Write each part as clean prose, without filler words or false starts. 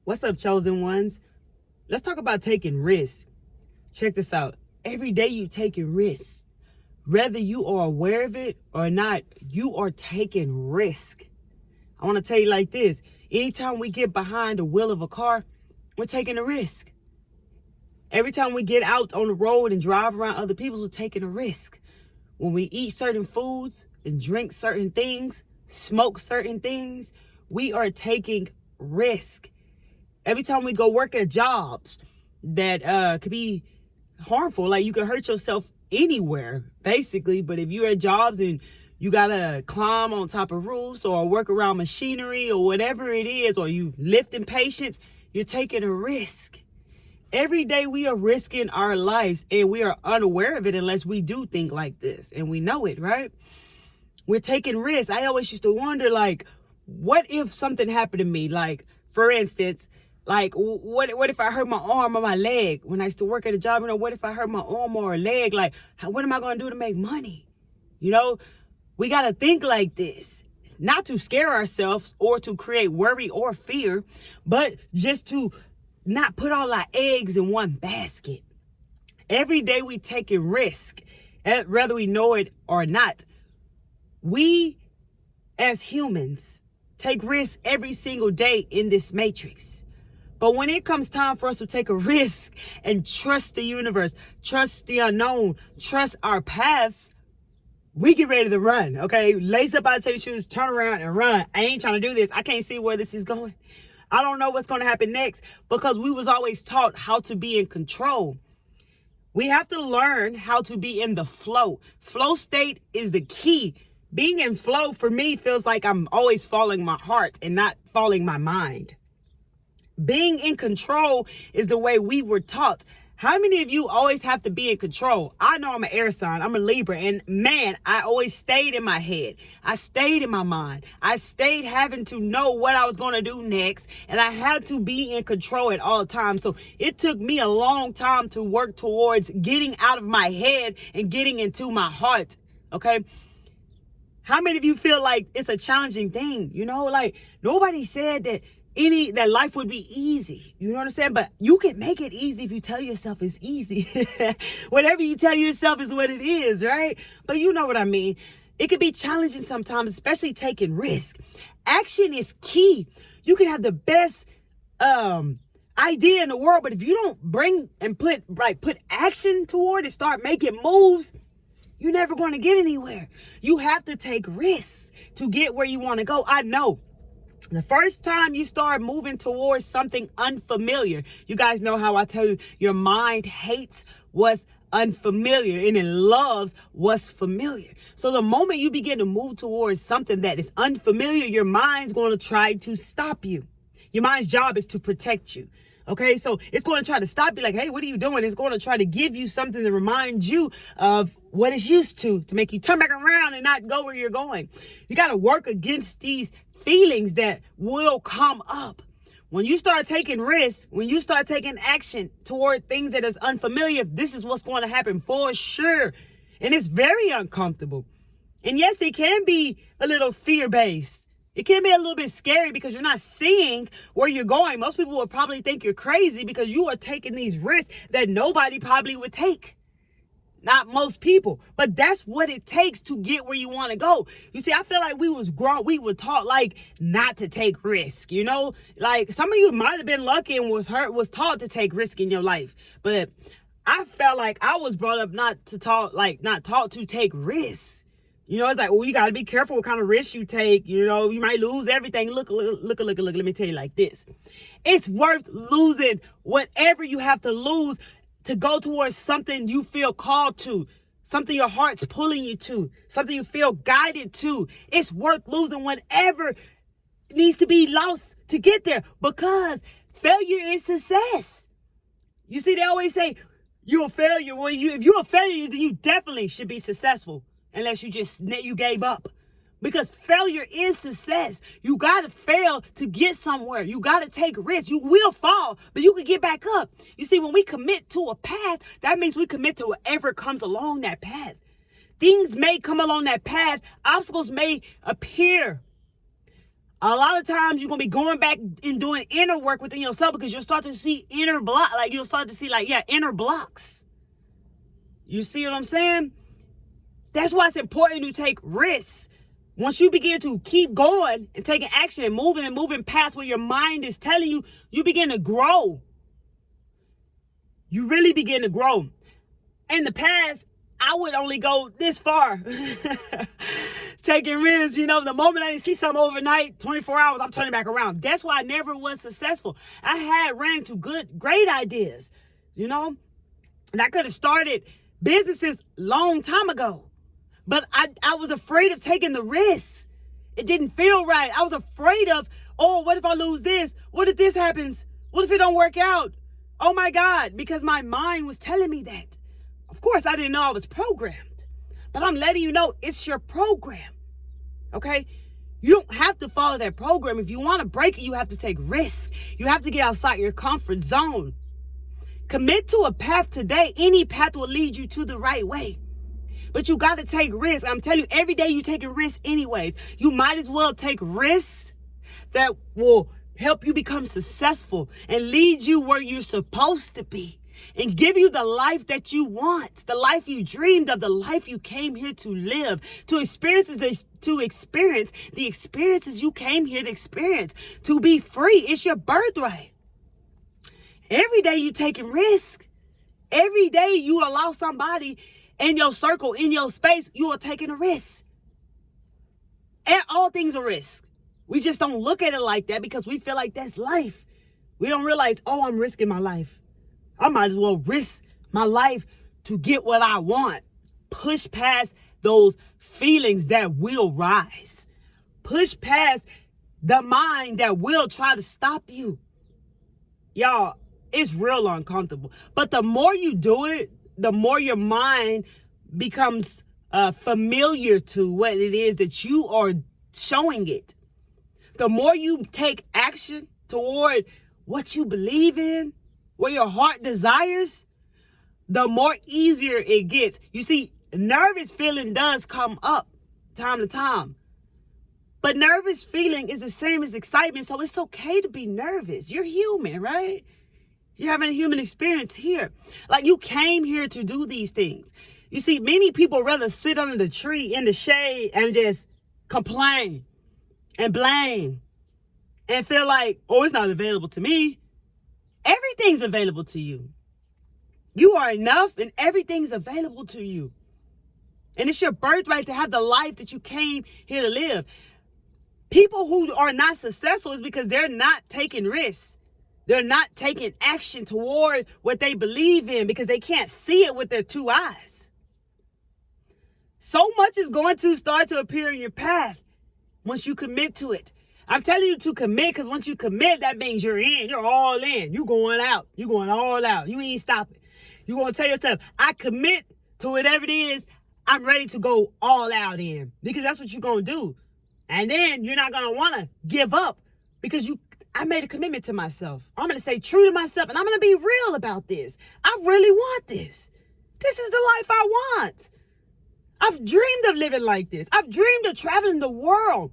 What's up, chosen ones? Let's talk about taking risks. Check this out. Every day you taking risks. Whether you are aware of it or not, you are taking risk. I want to tell you like this. Anytime we get behind the wheel of a car, we're taking a risk. Every time we get out on the road and drive around other people, we're taking a risk. When we eat certain foods and drink certain things, smoke certain things, we are taking risk. Every time we go work at jobs that could be harmful, like you can hurt yourself anywhere, basically. But if you're at jobs and you gotta climb on top of roofs or work around machinery or whatever it is, or you lifting patients, you're taking a risk. Every day we are risking our lives and we are unaware of it unless we do think like this and we know it, right? We're taking risks. I always used to wonder, like, what if something happened to me? Like, for instance, like, what if I hurt my arm or my leg? When I used to work at a job, what if I hurt my arm or a leg? Like, what am I going to do to make money? We got to think like this, not to scare ourselves or to create worry or fear, but just to not put all our eggs in one basket. Every day we take a risk, whether we know it or not. We, as humans, take risks every single day in this matrix. But when it comes time for us to take a risk and trust the universe, trust the unknown, trust our paths, we get ready to run, okay? Lace up our tennis shoes, turn around and run. I ain't trying to do this. I can't see where this is going. I don't know what's going to happen next because we was always taught how to be in control. We have to learn how to be in the flow. Flow state is the key. Being in flow for me feels like I'm always following my heart and not following my mind. Being in control is the way we were taught. How many of you always have to be in control? I know I'm an air sign. I'm a Libra. And man, I always stayed in my head. I stayed in my mind. I stayed having to know what I was going to do next. And I had to be in control at all times. So it took me a long time to work towards getting out of my head and getting into my heart. Okay. How many of you feel like it's a challenging thing? Like nobody said that life would be easy. You know what I'm saying? But you can make it easy if you tell yourself it's easy. Whatever you tell yourself is what it is, right? But you know what I mean. It can be challenging sometimes, especially taking risk. Action is key. You can have the best idea in the world, but if you don't bring and put action toward it, start making moves, you're never going to get anywhere. You have to take risks to get where you want to go. I know. The first time you start moving towards something unfamiliar, you guys know how I tell you your mind hates what's unfamiliar and it loves what's familiar. So the moment you begin to move towards something that is unfamiliar, your mind's going to try to stop you. Your mind's job is to protect you. Okay, so it's going to try to stop you like, hey, what are you doing? It's going to try to give you something to remind you of what it's used to make you turn back around and not go where you're going. You got to work against these feelings that will come up. When you start taking risks, when you start taking action toward things that is unfamiliar, this is what's going to happen for sure. And it's very uncomfortable. And yes, it can be a little fear-based. It can be a little bit scary because you're not seeing where you're going. Most people would probably think you're crazy because you are taking these risks that nobody probably would take. Not most people, but that's what it takes to get where you want to go. You see, I feel like we were taught like not to take risk, like some of you might have been lucky and was taught to take risk in your life. But I felt like I was brought up not taught to take risks. It's like, well, you got to be careful what kind of risks you take. You might lose everything. Look. Let me tell you like this. It's worth losing whatever you have to lose to go towards something you feel called to, something your heart's pulling you to, something you feel guided to. It's worth losing whatever needs to be lost to get there because failure is success. You see, they always say you're a failure. Well, if you're a failure, then you definitely should be successful unless you gave up. Because failure is success. You got to fail to get somewhere. You got to take risks. You will fall, but you can get back up. You see, when we commit to a path, that means we commit to whatever comes along that path. Things may come along that path. Obstacles may appear. A lot of times you're going to be going back and doing inner work within yourself because you'll start to see inner block. Like you'll start to see inner blocks. You see what I'm saying? That's why it's important to take risks. Once you begin to keep going and taking action and moving past what your mind is telling you, you begin to grow. You really begin to grow. In the past, I would only go this far. Taking risks, the moment I see something overnight, 24 hours, I'm turning back around. That's why I never was successful. I ran to great ideas, and I could have started businesses long time ago. But I was afraid of taking the risk. It didn't feel right. I was afraid of, what if I lose this? What if this happens? What if it don't work out? Oh my God, because my mind was telling me that. Of course, I didn't know I was programmed, but I'm letting you know it's your program. Okay? You don't have to follow that program. If you want to break it, you have to take risks. You have to get outside your comfort zone. Commit to a path today. Any path will lead you to the right way. But you got to take risks. I'm telling you, every day you take a risk anyways. You might as well take risks that will help you become successful and lead you where you're supposed to be and give you the life that you want, the life you dreamed of, the life you came here to live, to experience the experiences you came here to experience, to be free. It's your birthright. Every day you taking risk. Every day you allow somebody in your circle, in your space, you are taking a risk. And all things are risk. We just don't look at it like that because we feel like that's life. We don't realize, I'm risking my life. I might as well risk my life to get what I want. Push past those feelings that will rise. Push past the mind that will try to stop you. Y'all, it's real uncomfortable. But the more you do it, the more your mind becomes familiar to what it is that you are showing it. The more you take action toward what you believe in, what your heart desires, the more easier it gets. You see, nervous feeling does come up time to time. But nervous feeling is the same as excitement, so it's okay to be nervous. You're human, right? You're having a human experience here. Like you came here to do these things. You see, many people rather sit under the tree in the shade and just complain and blame and feel like, it's not available to me. Everything's available to you. You are enough and everything's available to you. And it's your birthright to have the life that you came here to live. People who are not successful is because they're not taking risks. They're not taking action toward what they believe in because they can't see it with their two eyes. So much is going to start to appear in your path once you commit to it. I'm telling you to commit because once you commit, that means you're in. You're all in. You're going out. You're going all out. You ain't stopping. You're going to tell yourself, I commit to whatever it is I'm ready to go all out in. Because that's what you're going to do. And then you're not going to want to give up because I made a commitment to myself. I'm going to stay true to myself and I'm going to be real about this. I really want this. This is the life I want. I've dreamed of living like this. I've dreamed of traveling the world.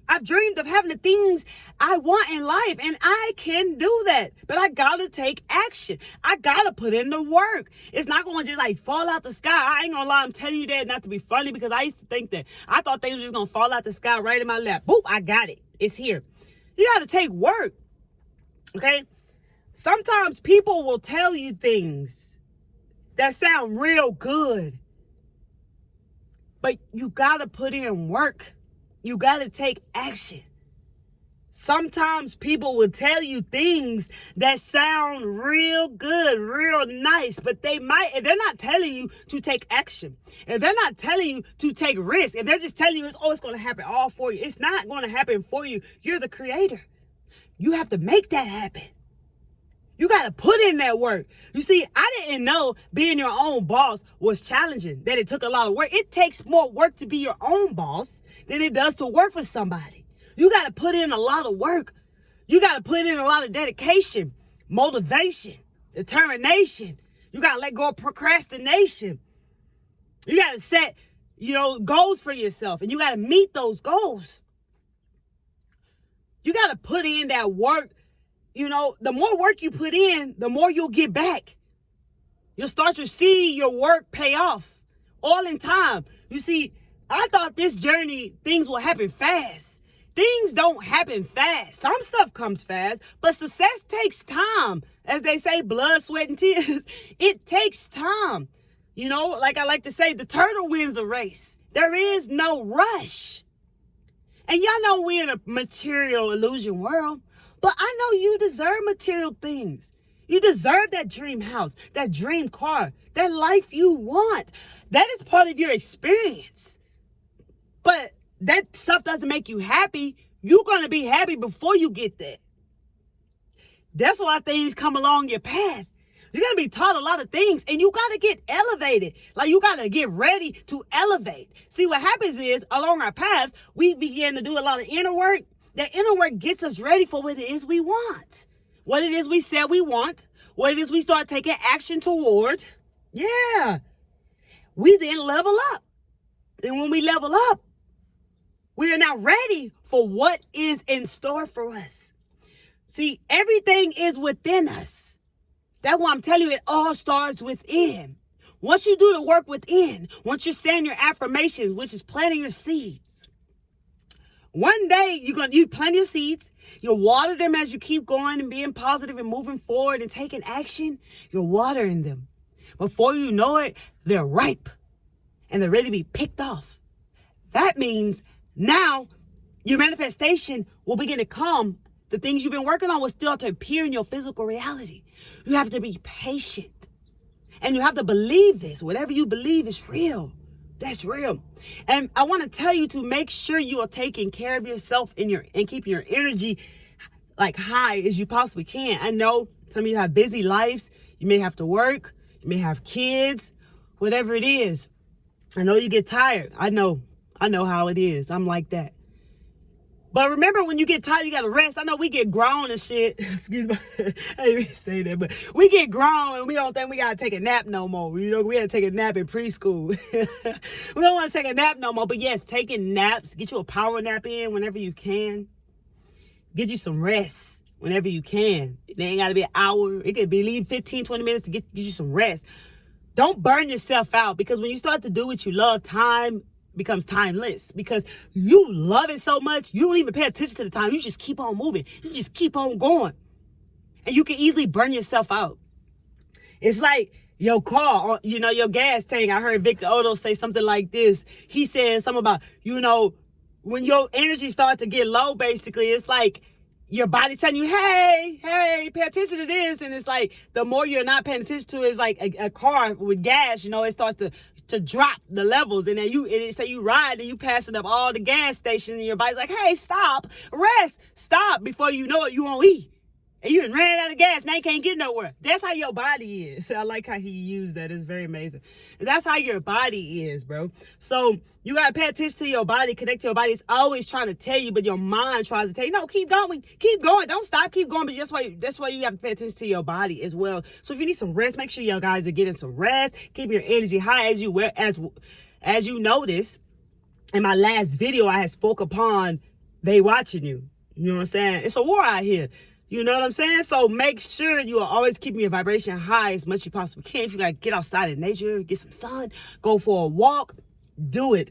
I've dreamed of having the things I want in life, and I can do that. But I gotta take action. I gotta put in the work. It's not gonna just fall out the sky. I ain't gonna lie, I'm telling you that not to be funny because I used to think that. I thought things were just gonna fall out the sky right in my lap. Boop, I got it. It's here. You gotta take work. Okay? Sometimes people will tell you things that sound real good. But you gotta put in work. You got to take action. Sometimes people will tell you things that sound real good, real nice, but if they're not telling you to take action, if they're not telling you to take risk, if they're just telling you it's going to happen all for you, it's not going to happen for you. You're the creator. You have to make that happen. You got to put in that work. You see, I didn't know being your own boss was challenging, that it took a lot of work. It takes more work to be your own boss than it does to work for somebody. You got to put in a lot of work. You got to put in a lot of dedication, motivation, determination. You got to let go of procrastination. You got to set, goals for yourself, and you got to meet those goals. You got to put in that work. You know, the more work you put in, the more you'll get back. You'll start to see your work pay off all in time. You see, I thought this journey, things will happen fast. Things don't happen fast. Some stuff comes fast, but success takes time. As they say, blood, sweat, and tears. It takes time. You know, like I like to say, the turtle wins a race. There is no rush. And y'all know we're in a material illusion world, but I know you deserve material things. You deserve that dream house, that dream car, that life you want. That is part of your experience. But that stuff doesn't make you happy. You're going to be happy before you get there. That's why things come along your path. You're going to be taught a lot of things, and you got to get elevated. Like, you got to get ready to elevate. See, what happens is, along our paths, we begin to do a lot of inner work. That inner work gets us ready for what it is we want. What it is we said we want. What it is we start taking action toward. Yeah. We then level up. And when we level up, we are now ready for what is in store for us. See, everything is within us. That's why I'm telling you, it all starts within. Once you do the work within, once you're saying your affirmations, which is planting your seeds, one day you plant your seeds, you water them as you keep going and being positive and moving forward and taking action. You're watering them. Before you know it, they're ripe and they're ready to be picked off. That means now your manifestation will begin to come. The things you've been working on will start to appear in your physical reality. You have to be patient. And you have to believe this. Whatever you believe is real. That's real. And I want to tell you to make sure you are taking care of yourself and keeping your energy like high as you possibly can. I know some of you have busy lives. You may have to work. You may have kids, whatever it is. I know you get tired. I know how it is. I'm like that. But remember, when you get tired, you got to rest. I know we get grown and shit. Excuse me. I didn't even say that, but we get grown and we don't think we got to take a nap no more. You know, we had to take a nap in preschool. We don't want to take a nap no more. But yes, taking naps, get you a power nap in whenever you can. Get you some rest whenever you can. It ain't got to be an hour. It could be 15, 20 minutes to get you some rest. Don't burn yourself out, because when you start to do what you love, time becomes timeless, because you love it so much you don't even pay attention to the time. You just keep on moving. You just keep on going, and you can easily burn yourself out. It's like your car, you know, your gas tank. I heard Victor Odo say something like this. He said something about, you know, when your energy starts to get low, basically it's like your body telling you, hey, pay attention to this. And it's like, the more you're not paying attention to it, it's like a car with gas, you know, it starts to drop the levels. And then you ride and you passing up all the gas stations, and your body's like, hey, stop, rest, stop. Before you know it, you won't eat. And you done ran out of gas. Now you can't get nowhere. That's how your body is. I like how he used that. It's very amazing. And that's how your body is, bro. So you got to pay attention to your body, connect to your body. It's always trying to tell you, but your mind tries to tell you, no, keep going. Don't stop, keep going. But that's why you have to pay attention to your body as well. So if you need some rest, make sure y'all guys are getting some rest. Keep your energy high. As you notice, in my last video, I had spoke upon they watching you. You know what I'm saying? It's a war out here. You know what I'm saying? So make sure you are always keeping your vibration high as much as you possibly can. If you got to get outside in nature, get some sun, go for a walk, do it.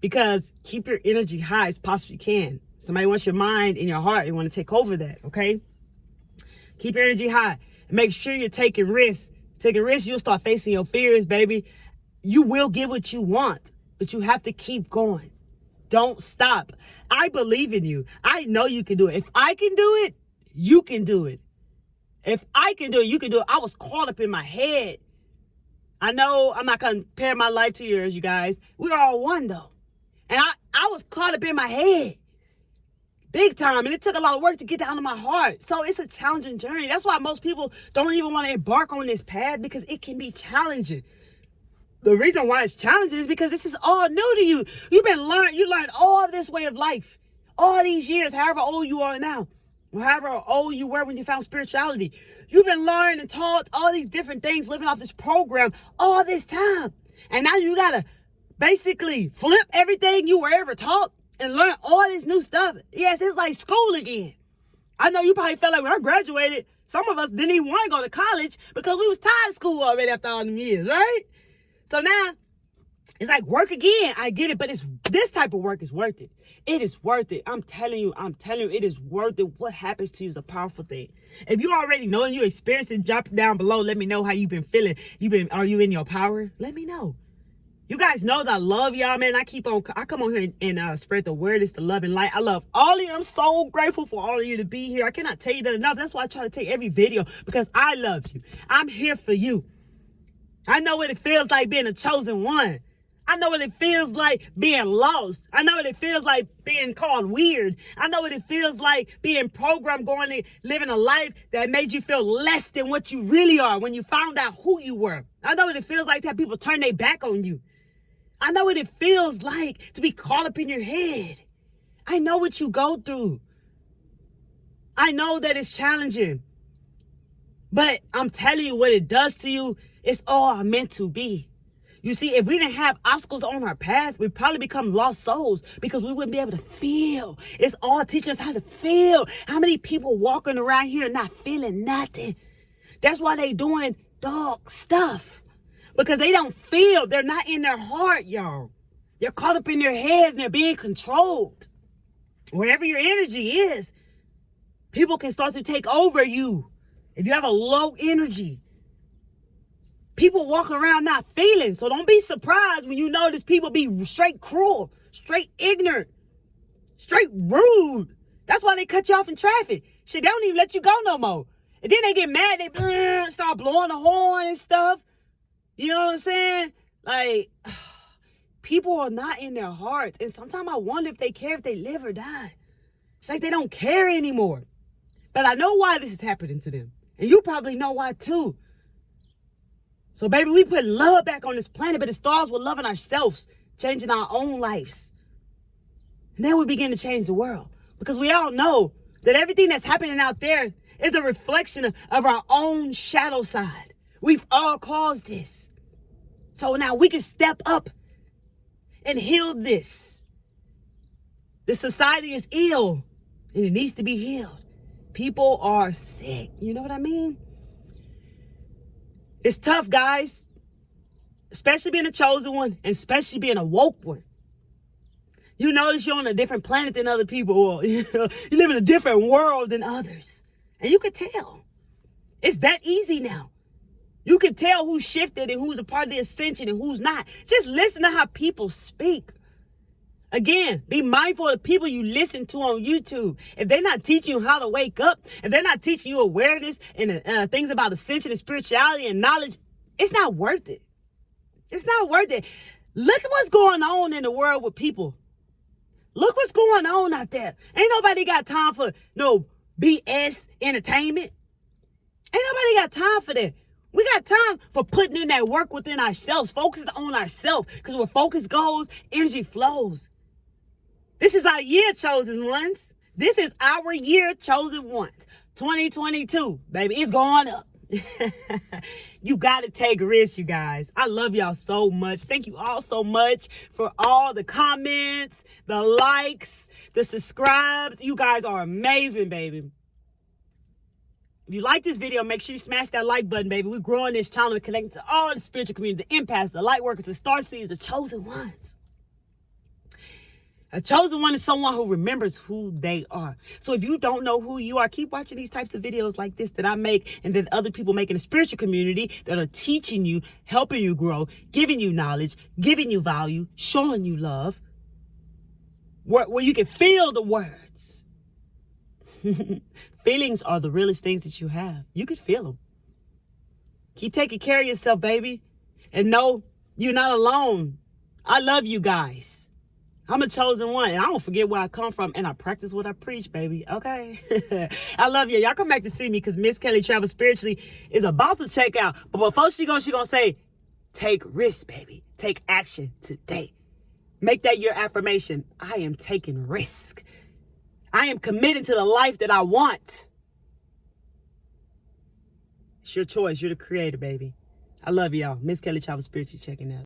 Because keep your energy high as possibly can. Somebody wants your mind and your heart. They want to take over that, okay? Keep your energy high. And make sure you're taking risks. Taking risks, you'll start facing your fears, baby. You will get what you want, but you have to keep going. Don't stop. I believe in you. I know you can do it. If I can do it, you can do it. If I can do it, you can do it. I was caught up in my head. I know I'm not going to compare my life to yours, you guys. We're all one, though. And I was caught up in my head. Big time. And it took a lot of work to get down to my heart. So it's a challenging journey. That's why most people don't even want to embark on this path, because it can be challenging. The reason why it's challenging is because this is all new to you. You learned all this way of life. All these years, however old you are now. However old you were when you found spirituality. You've been learning and taught all these different things, living off this program all this time. And now you got to basically flip everything you were ever taught and learn all this new stuff. Yes, it's like school again. I know you probably felt like when I graduated, some of us didn't even want to go to college because we was tired of school already after all them years, right? So now, it's like work again. I get it, but this type of work is worth it. It is worth it. I'm telling you, it is worth it. What happens to you is a powerful thing. If you already know and you experience it, drop it down below. Let me know how you've been feeling. Are you in your power? Let me know. You guys know that I love y'all, man. I come on here and spread the word. It's the love and light. I love all of you. I'm so grateful for all of you to be here. I cannot tell you that enough. That's why I try to take every video, because I love you. I'm here for you. I know what it feels like being a chosen one. I know what it feels like being lost. I know what it feels like being called weird. I know what it feels like being programmed, going and living a life that made you feel less than what you really are when you found out who you were. I know what it feels like to have people turn their back on you. I know what it feels like to be caught up in your head. I know what you go through. I know that it's challenging. But I'm telling you, what it does to you, it's all meant to be. You see, if we didn't have obstacles on our path, we'd probably become lost souls because we wouldn't be able to feel. It's all teaching us how to feel. How many people walking around here not feeling nothing? That's why they doing dog stuff. Because they don't feel. They're not in their heart, y'all. They're caught up in their head and they're being controlled. Wherever your energy is, people can start to take over you. If you have a low energy, people walk around not feeling. So don't be surprised when you notice people be straight cruel, straight ignorant, straight rude. That's why they cut you off in traffic. Shit, they don't even let you go no more. And then they get mad. They start blowing the horn and stuff. You know what I'm saying? Like, people are not in their hearts. And sometimes I wonder if they care if they live or die. It's like they don't care anymore. But I know why this is happening to them. And you probably know why too. So, baby, we put love back on this planet, but it starts with loving ourselves, changing our own lives. And then we begin to change the world. Because we all know that everything that's happening out there is a reflection of our own shadow side. We've all caused this. So now we can step up and heal this. The society is ill and it needs to be healed. People are sick. You know what I mean? It's tough, guys. Especially being a chosen one and especially being a woke one. You notice you're on a different planet than other people. Or, you live in a different world than others. And you could tell. It's that easy now. You can tell who's shifted and who's a part of the ascension and who's not. Just listen to how people speak. Again, be mindful of the people you listen to on YouTube. If they're not teaching you how to wake up, if they're not teaching you awareness and things about ascension and spirituality and knowledge, it's not worth it. It's not worth it. Look at what's going on in the world with people. Look what's going on out there. Ain't nobody got time for no BS entertainment. Ain't nobody got time for that. We got time for putting in that work within ourselves, focusing on ourselves. Because where focus goes, energy flows. This is our year, chosen ones. This is our year, chosen ones. 2022, baby, it's going up. You got to take risks, you guys. I love y'all so much. Thank you all so much for all the comments, the likes, the subscribes. You guys are amazing, baby. If you like this video, make sure you smash that like button, baby. We're growing this channel. We're connecting to all the spiritual community, the empaths, the light workers, the starseeds, the chosen ones. A chosen one is someone who remembers who they are. So if you don't know who you are, keep watching these types of videos like this that I make and that other people make in the spiritual community that are teaching you, helping you grow, giving you knowledge, giving you value, showing you love, where you can feel the words. Feelings are the realest things that you have. You can feel them. Keep taking care of yourself, baby. And know you're not alone. I love you guys. I'm a chosen one. And I don't forget where I come from. And I practice what I preach, baby. Okay? I love you. Y'all come back to see me because Miss Kelly Travel Spiritually is about to check out. But before she gonna say, take risks, baby. Take action today. Make that your affirmation. I am taking risk. I am committed to the life that I want. It's your choice. You're the creator, baby. I love y'all. Miss Kelly Travel Spiritually checking out.